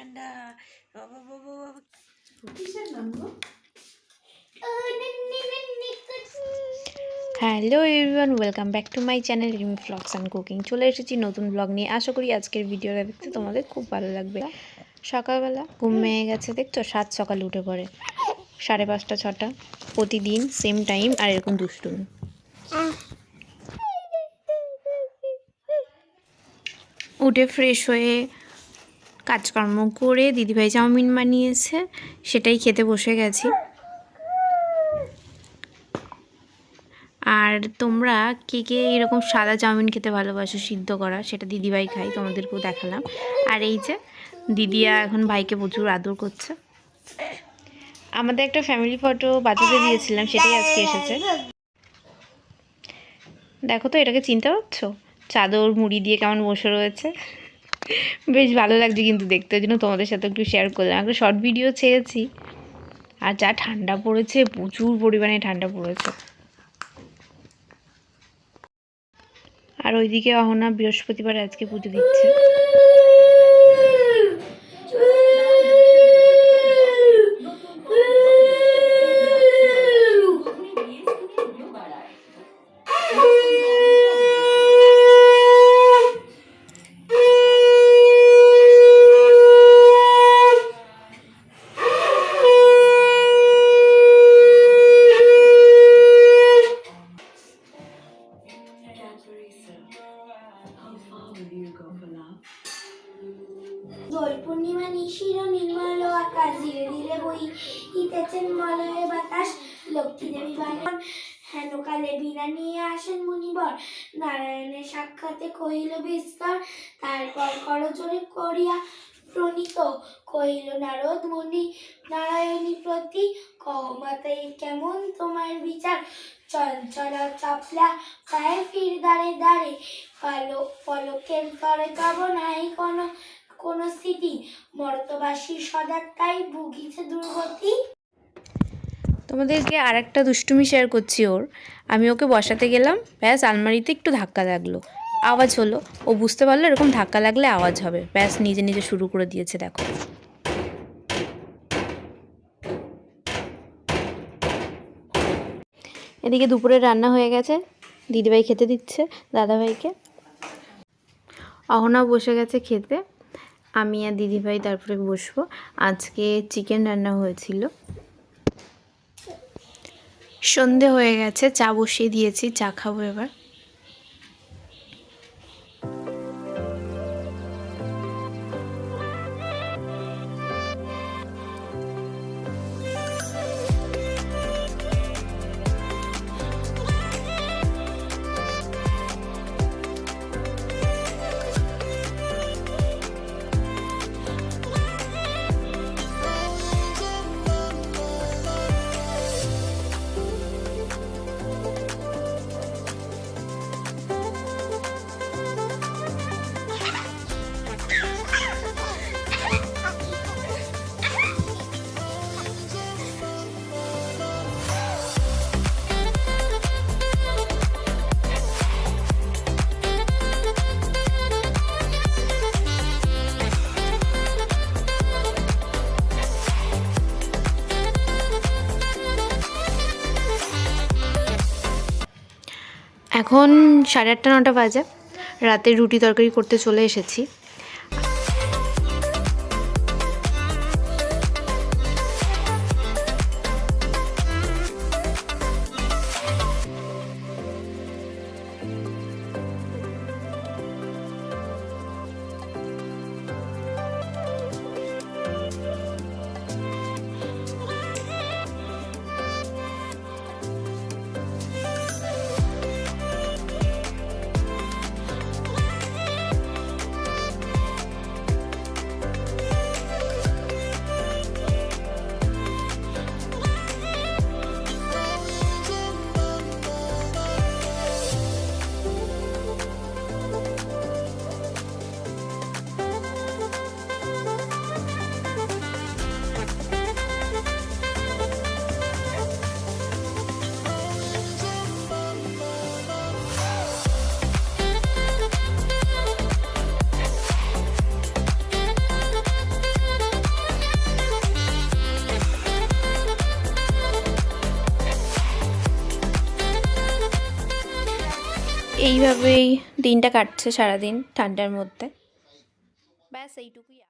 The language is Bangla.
ঠান্ডা। বাবা বাবা বাবা, কিসের নাম গো? Hello everyone, welcome back to my channel Rimi blogs and cooking. চলে এসেছি নতুন ব্লগ নিয়ে। আশা করি আজকের ভিডিওটা দেখতে তোমাদের খুব ভালো লাগবে। সকালবেলা ঘুম ভেঙে গেছে, দেখছো? সাত সকালে উঠে পড়ে, 5:30 6টা প্রতিদিন সেম টাইম, আর এরকম দুষ্টুমি। উঠে ফ্রেশ হয়ে কাজকর্ম করে দিদিভাই চাউমিন বানিয়েছে, সেটাই খেতে বসে গেছি। আর তোমরা কে কে এরকম সাদা চাউমিন খেতে ভালোবাসো, সিদ্ধ করা, সেটা দিদিভাই খাই, তোমাদেরকেও দেখালাম। আর এই যে দিদিয়া এখন ভাইকে প্রচুর আদর করছে। আমাদের একটা ফ্যামিলি ফটো বাচ্চাদের দিয়েছিলাম, সেটাই আজকে এসেছে। দেখো তো, এটাকে চিনতে পারছো? চাদর মুড়ি দিয়ে কেমন বসে রয়েছে, বেশ ভালো লাগছে কিন্তু দেখতে। ওই জন্য তোমাদের সাথে একটু শেয়ার করলাম। একটা শর্ট ভিডিও ছেড়েছি। আর যা ঠান্ডা পড়েছে, প্রচুর পরিমাণে ঠান্ডা পড়েছে। আর ওইদিকে অহনা বৃহস্পতিবার আজকে পুজো দিচ্ছে। দোল পূর্ণিমা নিশির নির্মল আকাশ, ধীরে ধীরে বইতেছেন মলয় বাতাস। লক্ষ্মী দেবী বানন হেন কালে বীণা নিয়ে আসেন মুনিবর, নারায়ণের সাক্ষাতে কহিল বিস্তর। তারপর করজোড়ে করিয়া প্রণীত কহিল নারদ মুনি নারায়ণী প্রতি, কহ মাতাই কেমন তোমার বিচার। চঞ্চলা চাপলা পায়ে ফির দাঁড়ে দাঁড়ে, পলকের তরে তব নাই কোন স্থিতি, মর্তবাসী সদাত্তাই ভুগিছে দুর্গতি। তোমাদেরকে আর একটা দুষ্টুমি শেয়ার করছি ওর। আমি ওকে বসাতে গেলাম, ব্যাস আলমারিতে একটু ধাক্কা লাগলো, আওয়াজ হলো। ও বুঝতে পারলো এরকম ধাক্কা লাগলে আওয়াজ হবে, ব্যাস নিজে নিজে শুরু করে দিয়েছে। দেখো, এদিকে দুপুরে রান্না হয়ে গেছে, দিদিভাই খেতে দিচ্ছে দাদাভাইকে। অহনাও বসে গেছে খেতে, আমি আর দিদিভাই তারপরে বসবো। আজকে চিকেন রান্না হয়েছিল। সন্ধে হয়ে গেছে, চা বসিয়ে দিয়েছি, চা খাবো এবার। এখন 8:30 9টা বাজে, রাতে রুটি তরকারি করতে চলে এসেছি। এইভাবেই দিনটা কাটছে সারাদিন ঠান্ডার মধ্যে। ব্যাস এইটুকুই।